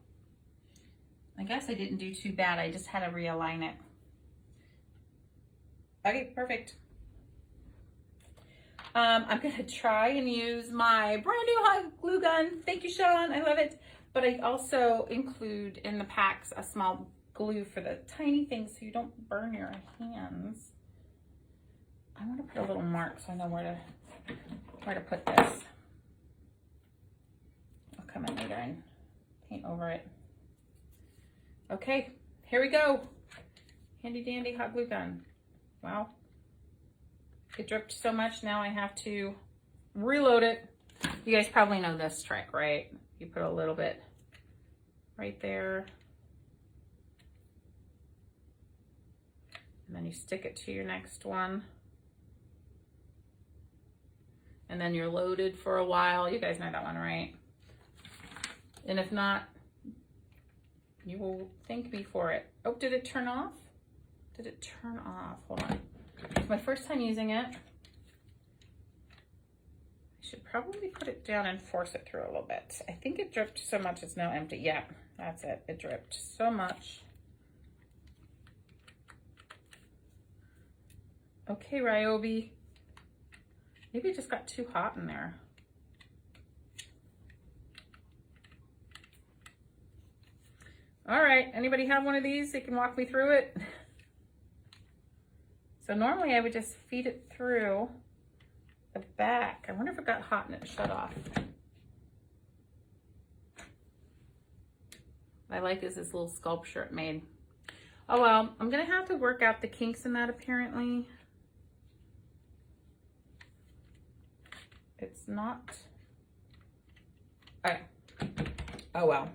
I guess I didn't do too bad. I just had to realign it. Okay, perfect. I'm gonna try and use my brand new hot glue gun. Thank you, Sean, I love it. But I also include in the packs a small glue for the tiny things so you don't burn your hands. I want to put a little mark so I know where to put this. I'll come in later and paint over it. Okay, here we go. Handy dandy hot glue gun. Wow. It dripped so much, now I have to reload it. You guys probably know this trick, right? You put a little bit right there. And then you stick it to your next one. And then you're loaded for a while. You guys know that one, right? And if not, you will thank me for it. Oh, did it turn off? Did it turn off? Hold on. It's my first time using it. I should probably put it down and force it through a little bit. I think it dripped so much it's now empty. Yeah, that's it. It dripped so much. Okay, Ryobi. Maybe it just got too hot in there. All right, anybody have one of these? They can walk me through it. So normally I would just feed it through the back. I wonder if it got hot and it shut off. What I like is this little sculpture it made. Oh well, I'm gonna have to work out the kinks in that apparently. It's not, oh well.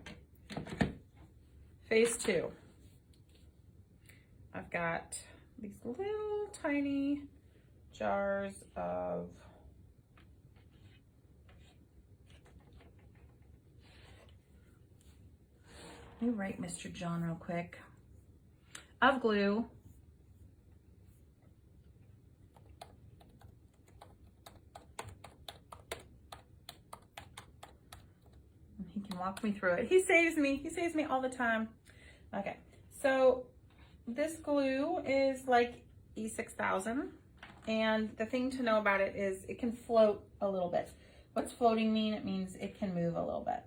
Phase 2. I've got these little tiny jars of let me write Mr. John real quick. Of glue. He can walk me through it. He saves me. He saves me all the time. Okay, so this glue is like E6000, and the thing to know about it is it can float a little bit. What's floating mean? It means it can move a little bit.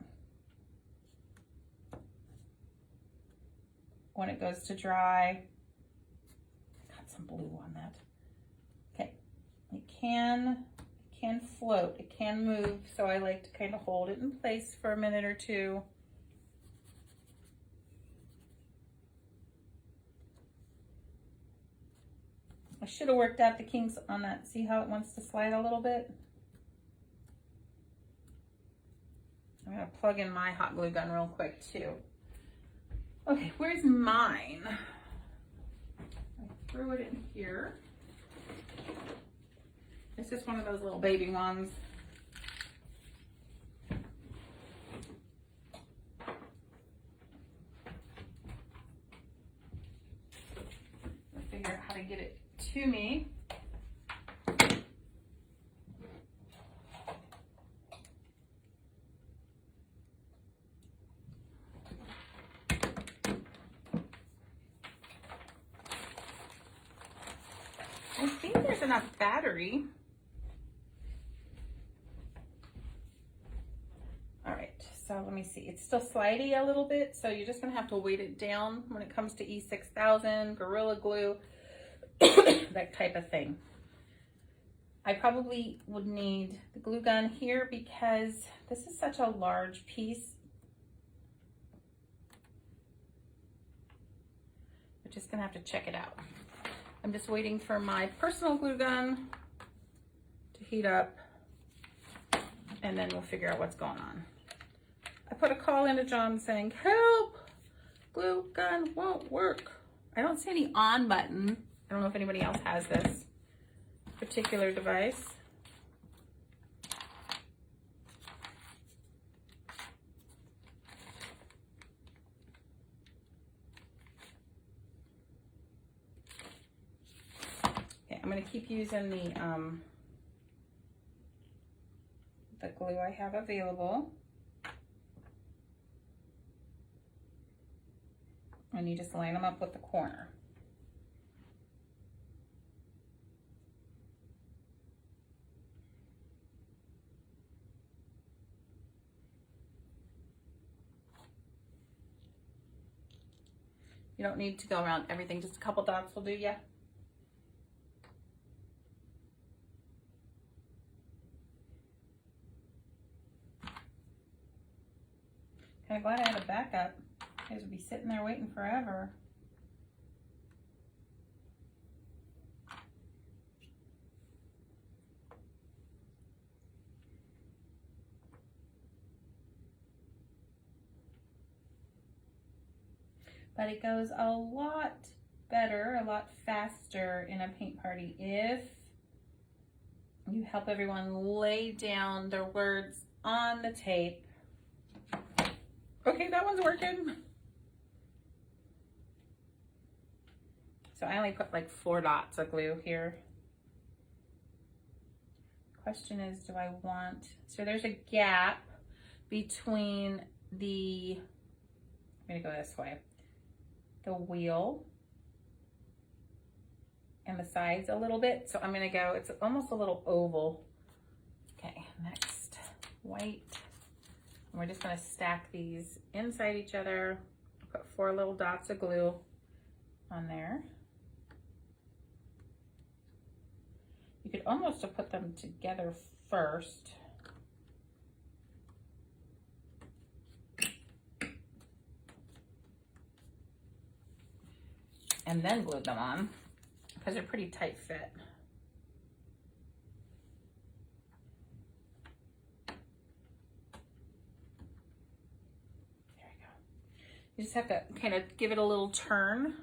When it goes to dry, got some blue on that. Okay, it can float, it can move, so I like to kind of hold it in place for a minute or two. I should have worked out the kinks on that. See how it wants to slide a little bit? I'm gonna plug in my hot glue gun real quick too. Okay, where's mine? I threw it in here. It's just one of those little baby ones. I'll figure out how to get it to me. I think there's enough battery. All right, so let me see. It's still slidey a little bit, so you're just gonna have to weight it down when it comes to E6000, Gorilla Glue, that type of thing. I probably would need the glue gun here because this is such a large piece. We're just gonna have to check it out. I'm just waiting for my personal glue gun to heat up, and then we'll figure out what's going on. I put a call into John saying, help, glue gun won't work. I don't see any on button. I don't know if anybody else has this particular device. Okay, I'm gonna keep using the glue I have available. And you just line them up with the corner. You don't need to go around everything, just a couple dots will do ya. Kind of glad I had a backup. You guys would be sitting there waiting forever. But it goes a lot better, a lot faster in a paint party if you help everyone lay down their words on the tape. Okay, that one's working. So I only put like 4 dots of glue here. Question is, do I want, so there's a gap between the, I'm gonna go this way, the wheel and the sides a little bit. So I'm gonna go, it's almost a little oval. Okay, next, white. And we're just gonna stack these inside each other. Put 4 little dots of glue on there. You could almost have put them together first. And then glued them on, because they're pretty tight fit. There we go. You just have to kind of give it a little turn.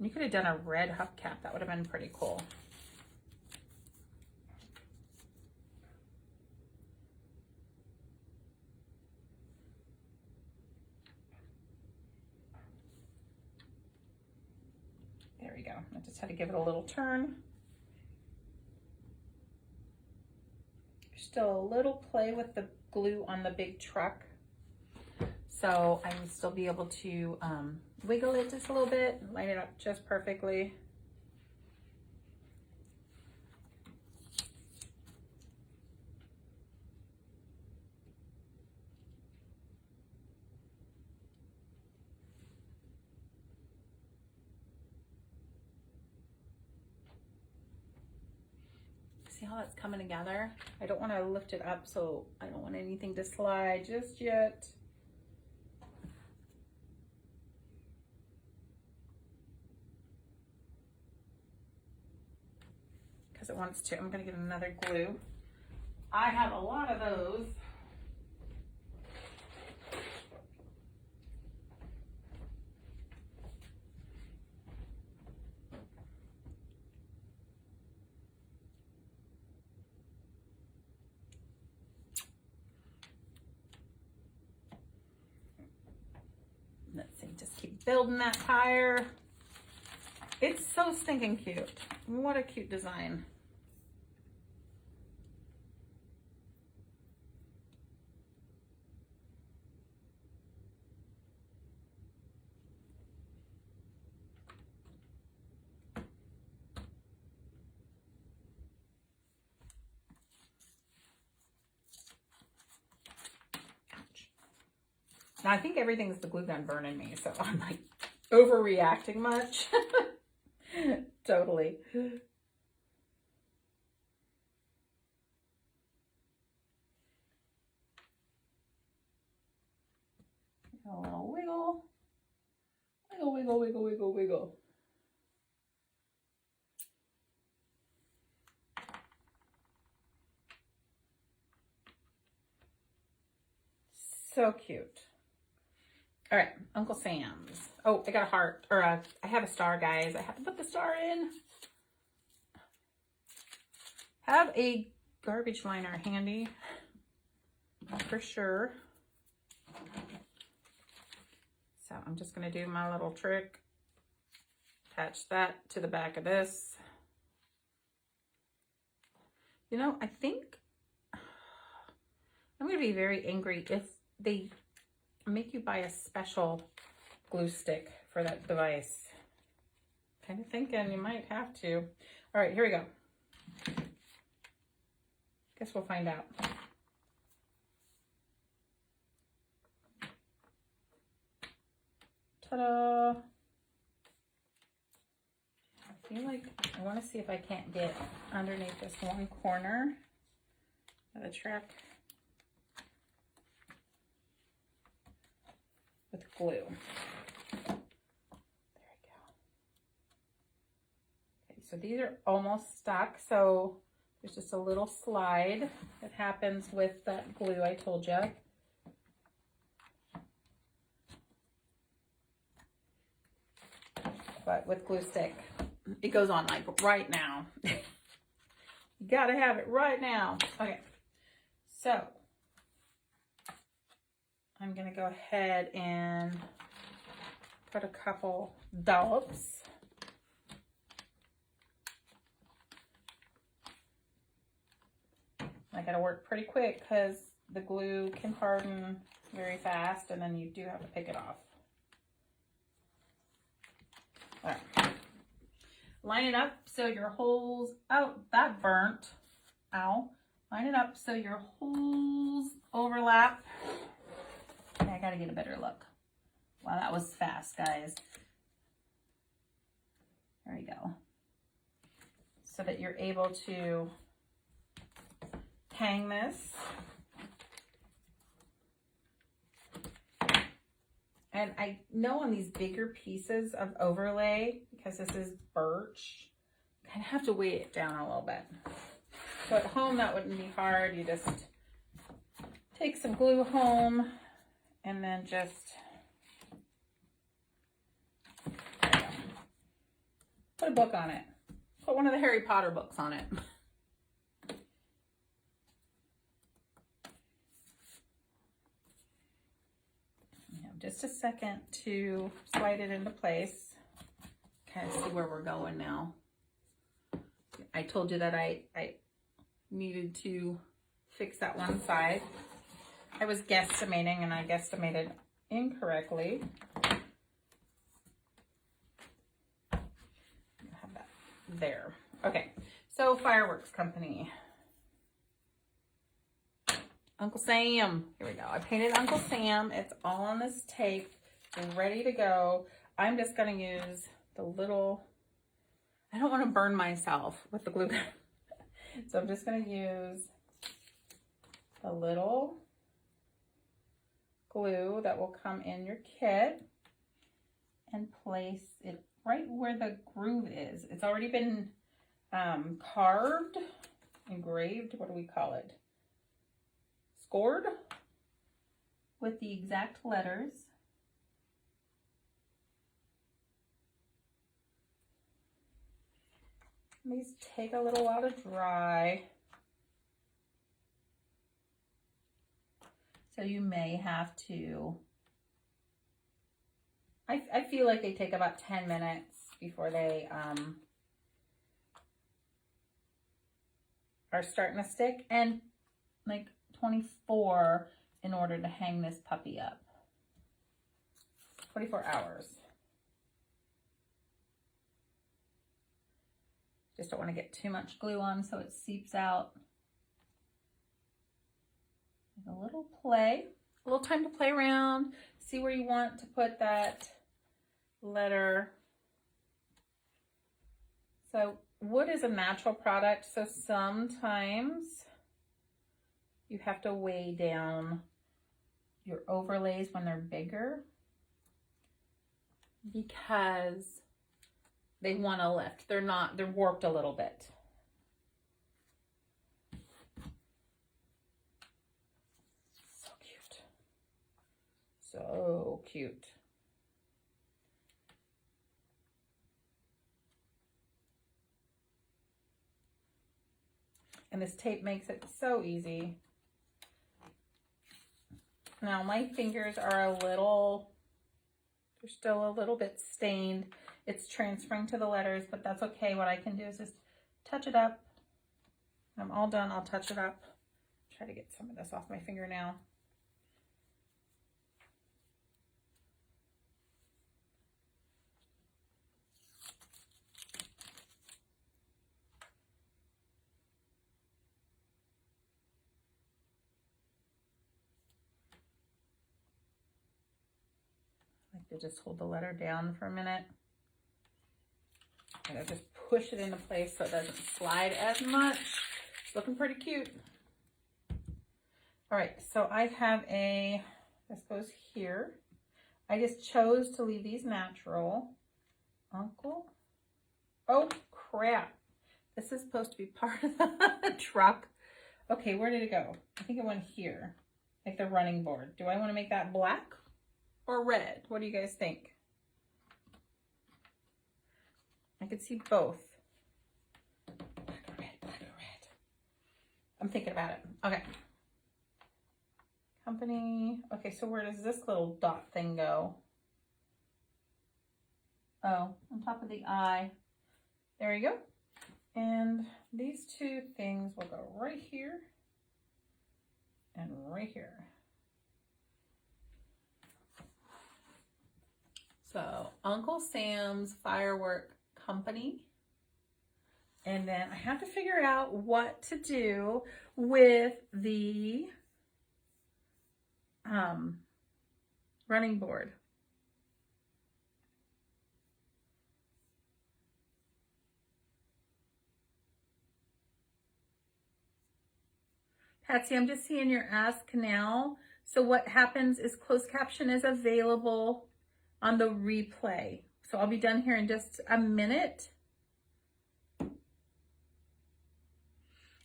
You could have done a red hubcap. That would have been pretty cool. There we go. I just had to give it a little turn. Still a little play with the glue on the big truck. So I will still be able to wiggle it just a little bit, line it up just perfectly. See how that's coming together? I don't want to lift it up, so I don't want anything to slide just yet. Because it wants to. I'm going to get another glue. I have a lot of those. Let's see, just keep building that tire. It's so stinking cute. What a cute design. Now I think everything's the glue gun burning me, so I'm like overreacting much. Totally. A little wiggle. Wiggle, wiggle, wiggle, wiggle, wiggle. So cute. All right, Uncle Sam's. Oh, I got a heart, or I have a star, guys. I have to put the star in. Have a garbage liner handy, for sure. So I'm just gonna do my little trick. Attach that to the back of this. You know, I think I'm gonna be very angry if they make you buy a special glue stick for that device. Kind of thinking you might have to. All right, here we go. Guess we'll find out. Ta-da! I feel like I want to see if I can't get underneath this one corner of the truck with glue. There we go. Okay, so these are almost stuck, so there's just a little slide that happens with that glue I told you. but with glue stick, it goes on like right now. You gotta have it right now. Okay, so I'm gonna go ahead and put a couple dollops. I gotta work pretty quick because the glue can harden very fast, and then you do have to pick it off. All right. Line it up so your holes, oh, that burnt. Ow. Line it up so your holes overlap. Okay, I gotta get a better look. Wow, that was fast, guys. There we go. So that you're able to hang this. And I know on these bigger pieces of overlay, because this is birch, you kind of have to weight it down a little bit. So at home, that wouldn't be hard. You just take some glue home and then just put a book on it. Put one of the Harry Potter books on it. Just a second to slide it into place. Kind of see where we're going now. I told you that I needed to fix that one side. I was guesstimating and I guesstimated incorrectly. I'll have that there. Okay, so Fireworks Company. Uncle Sam. Here we go. I painted Uncle Sam. It's all on this tape. It's ready to go. I'm just going to use the little, I don't want to burn myself with the glue gun. So I'm just going to use the little glue that will come in your kit and place it right where the groove is. It's already been carved, engraved, what do we call it? Scored with the exact letters. These take a little while to dry, so you may have to, I feel like they take about 10 minutes before they are starting to stick, and like 24 in order to hang this puppy up. 24 hours. Just don't want to get too much glue on so it seeps out. A little play, a little time to play around, see where you want to put that letter. So wood is a natural product, so sometimes you have to weigh down your overlays when they're bigger because they want to lift. They're warped a little bit. So cute. So cute. And this tape makes it so easy. Now my fingers are they're still a little bit stained. It's transferring to the letters, but that's okay. What I can do is just touch it up. When I'm all done, I'll touch it up. Try to get some of this off my finger now. To just hold the letter down for a minute. And I just push it into place so it doesn't slide as much. It's looking pretty cute. All right, so I have this goes here. I just chose to leave these natural. Uncle. Oh, crap. This is supposed to be part of the truck. Okay, where did it go? I think it went here, like the running board. Do I want to make that black or red? What do you guys think? I could see both. Black or red, black or red. I'm thinking about it. Okay. Company. Okay, so where does this little dot thing go? Oh, on top of the eye. There we go. And these two things will go right here and right here. So Uncle Sam's Firework Company. And then I have to figure out what to do with the running board. Patsy, I'm just seeing your ask now. So what happens is closed caption is available on the replay. So I'll be done here in just a minute.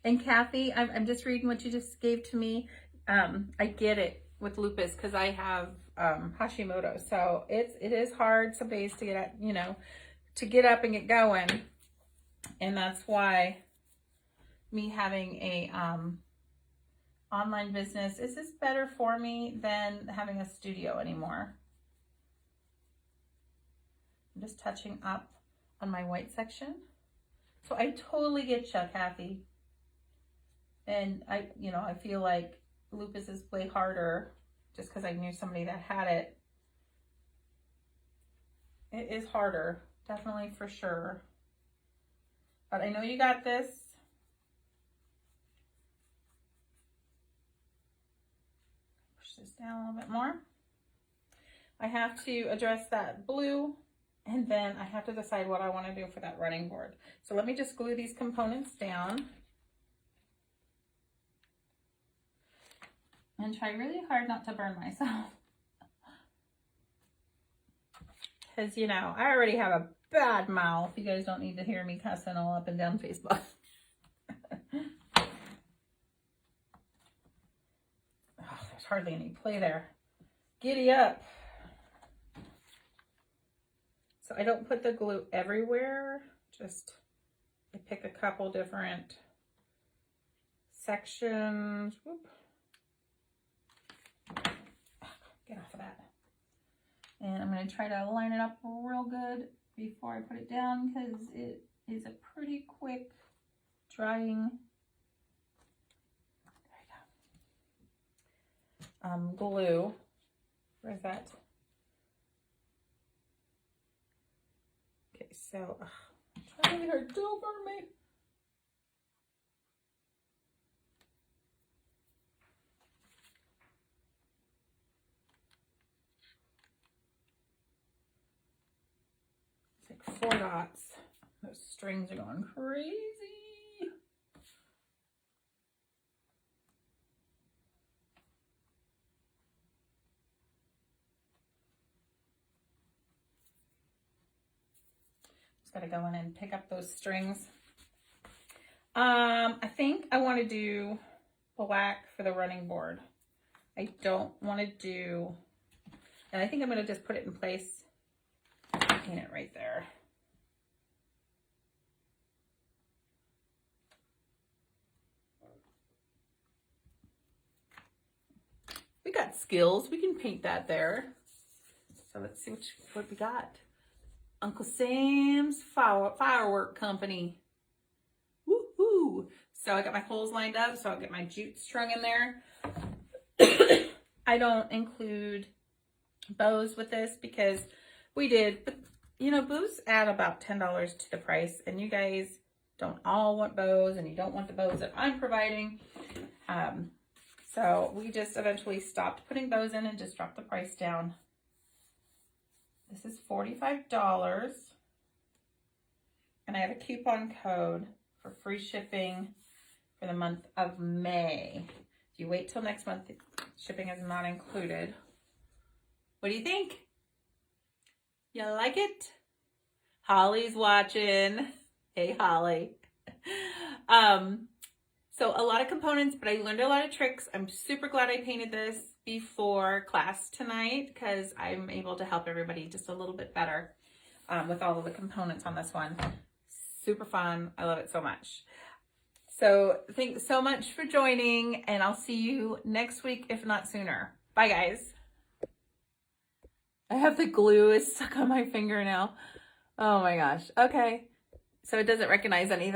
And Kathy, I'm just reading what you just gave to me. I get it with lupus because I have Hashimoto. So it is hard some days to get at, you know, to get up and get going. And that's why me having a online business is just better for me than having a studio anymore. I'm just touching up on my white section. So I totally get you, Kathy. And I feel like lupus is way harder just because I knew somebody that had it. It is harder, definitely for sure. But I know you got this. Push this down a little bit more. I have to address that blue, and then I have to decide what I want to do for that running board. So let me just glue these components down. And try really hard not to burn myself. Because, you know, I already have a bad mouth. You guys don't need to hear me cussing all up and down Facebook. Oh, there's hardly any play there. Giddy up. So I don't put the glue everywhere. Just, I pick a couple different sections. Whoop. Get off of that. And I'm going to try to line it up real good before I put it down because it is a pretty quick drying. There you go. Glue. Where's that? Okay, so try really hard. Don't burn me. It's like 4 dots. Those strings are going crazy. Just got to go in and pick up those strings. I think I want to do black for the running board. I don't want to do, and I think I'm going to just put it in place. Paint it right there. We got skills. We can paint that there. So let's see what we got. Uncle Sam's Firework Company. Woohoo! So I got my holes lined up, so I'll get my jute strung in there. I don't include bows with this because we did, but you know, bows add about $10 to the price, and you guys don't all want bows, and you don't want the bows that I'm providing. So we just eventually stopped putting bows in and just dropped the price down. This is $45, and I have a coupon code for free shipping for the month of May. If you wait till next month, shipping is not included. What do you think? You like it? Holly's watching. Hey, Holly. So a lot of components, but I learned a lot of tricks. I'm super glad I painted this before class tonight because I'm able to help everybody just a little bit better. with all of the components on this one. Super fun. I love it so much. So thanks so much for joining, and I'll see you next week, if not sooner. Bye, guys. I have the glue is stuck on my finger now. Oh my gosh. Okay. So it doesn't recognize anything.